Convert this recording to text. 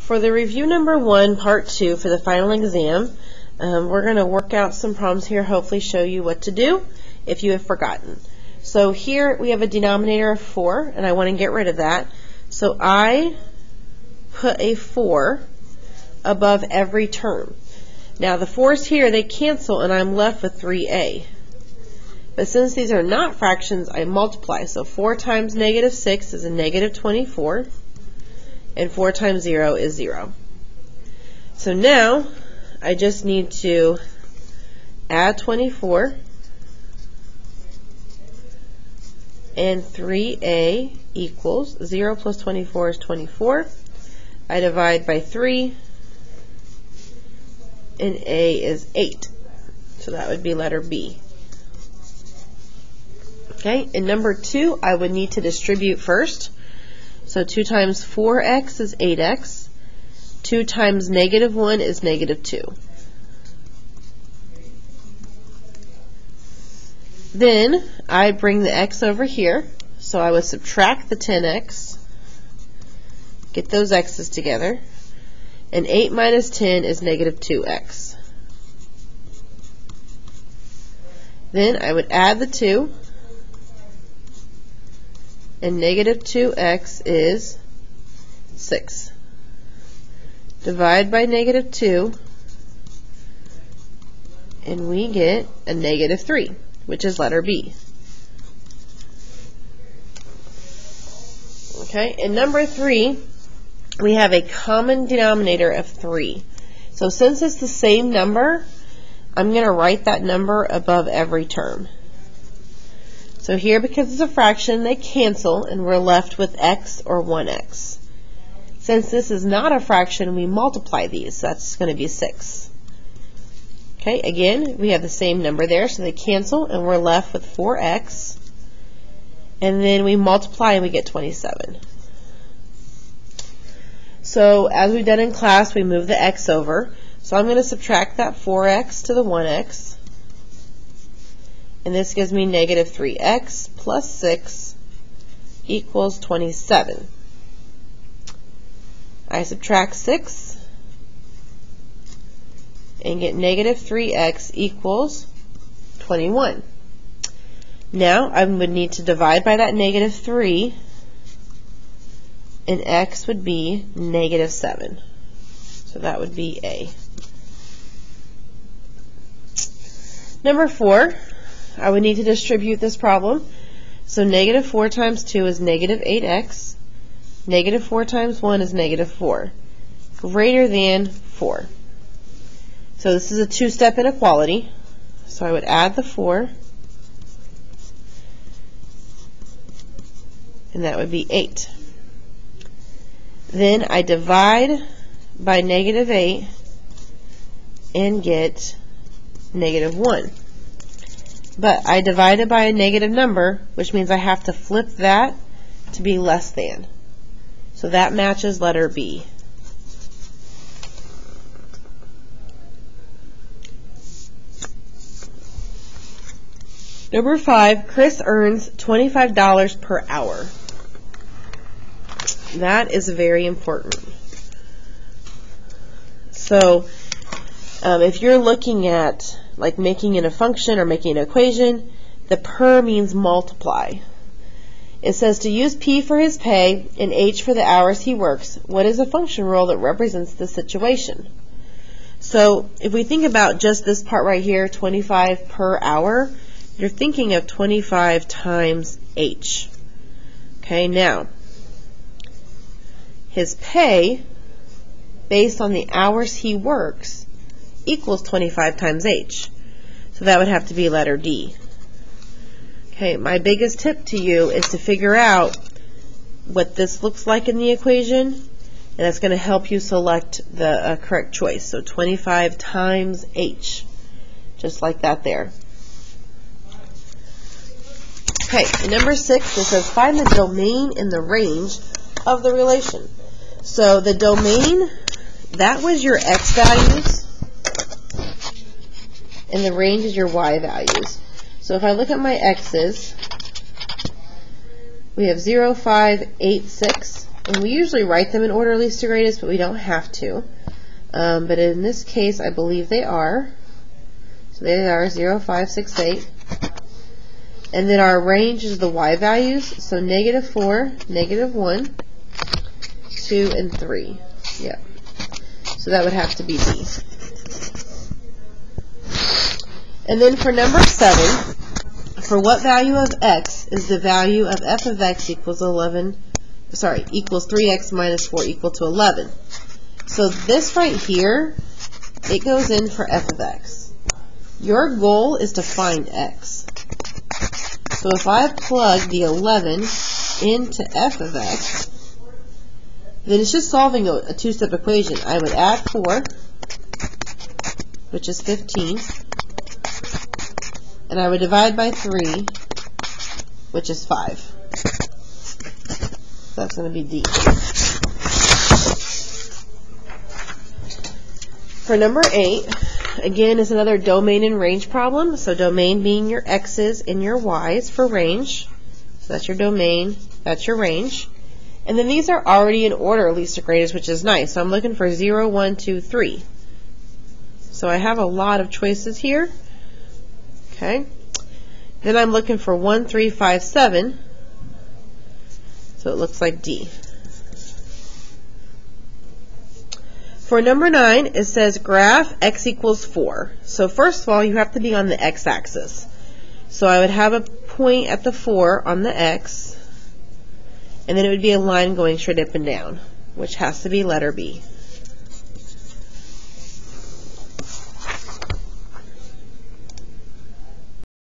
For the review number 1, part 2 for the final exam, we're going to work out some problems here, hopefully show you what to do if you have forgotten. So here we have a denominator of 4, and I want to get rid of that. So I put a 4 above every term. Now the 4's here, they cancel, and I'm left with 3a. But since these are not fractions, I multiply. So 4 times negative 6 is a negative 24. And 4 times 0 is 0. So now I just need to add 24 and 3a equals 0 plus 24 is 24. I divide by 3 and a is 8. So that would be letter B. Okay, in number 2 I would need to distribute first. So 2 times 4x is 8x. 2 times negative 1 is negative 2. Then I bring the x over here. So I would subtract the 10x. Get those x's together. And 8 minus 10 is negative 2x. Then I would add the 2. And negative 2x is 6. Divide by negative 2, and we get a negative 3, which is letter B. Okay, in number 3, we have a common denominator of 3. So since it's the same number, I'm going to write that number above every term. So here, because it's a fraction, they cancel, and we're left with x or 1x. Since this is not a fraction, we multiply these, so that's going to be 6. Okay, again, we have the same number there, so they cancel, and we're left with 4x. And then we multiply, and we get 27. So as we've done in class, we move the x over. So I'm going to subtract that 4x to the 1x. And this gives me negative 3x plus 6 equals 27. I subtract 6 and get negative 3x equals 21. Now I would need to divide by that negative 3, and x would be negative 7. So that would be A. Number 4. I would need to distribute this problem. So negative 4 times 2 is negative 8x. Negative 4 times 1 is negative 4. Greater than 4. So this is a two-step inequality. So I would add the 4. And that would be 8. Then I divide by negative 8 and get negative 1. But I divided by a negative number, which means I have to flip that to be less than. So that matches letter B. Number 5, Chris earns $25 per hour. That is very important. So if you're looking at like making in a function or making an equation, the per means multiply. It says to use P for his pay and H for the hours he works. What is a function rule that represents the situation? So if we think about just this part right here, 25 per hour, you're thinking of 25 times H. Okay, now his pay based on the hours he works equals 25 times H. So that would have to be letter D. Okay, my biggest tip to you is to figure out what this looks like in the equation, and that's going to help you select the correct choice. So 25 times H, just like that there. Okay, number 6, it says find the domain in the range of the relation. So the domain, that was your x values, and the range is your y values. So if I look at my x's, we have 0, 5, 8, 6. And we usually write them in order of least to greatest, but we don't have to. But in this case, I believe they are. So they are 0, 5, 6, 8. And then our range is the y values. So -4, -1, 2, and 3. Yeah. So that would have to be D. And then for number 7, for what value of x is the value of f of x equals 3x minus 4 equal to 11? So this right here, it goes in for f of x. Your goal is to find x. So if I plug the 11 into f of x, then it's just solving a two-step equation. I would add 4, which is 15, and I would divide by 3, which is 5. So that's going to be D. For number 8, again, is another domain and range problem. So domain being your x's and your y's for range. So that's your domain, that's your range. And then these are already in order, least to greatest, which is nice. So I'm looking for 0, 1, 2, 3. So I have a lot of choices here. Okay. Then I'm looking for 1, 3, 5, 7. So it looks like D. For number 9, it says graph x equals 4. So first of all, you have to be on the x-axis. So I would have a point at the 4 on the x, and then it would be a line going straight up and down, which has to be letter B.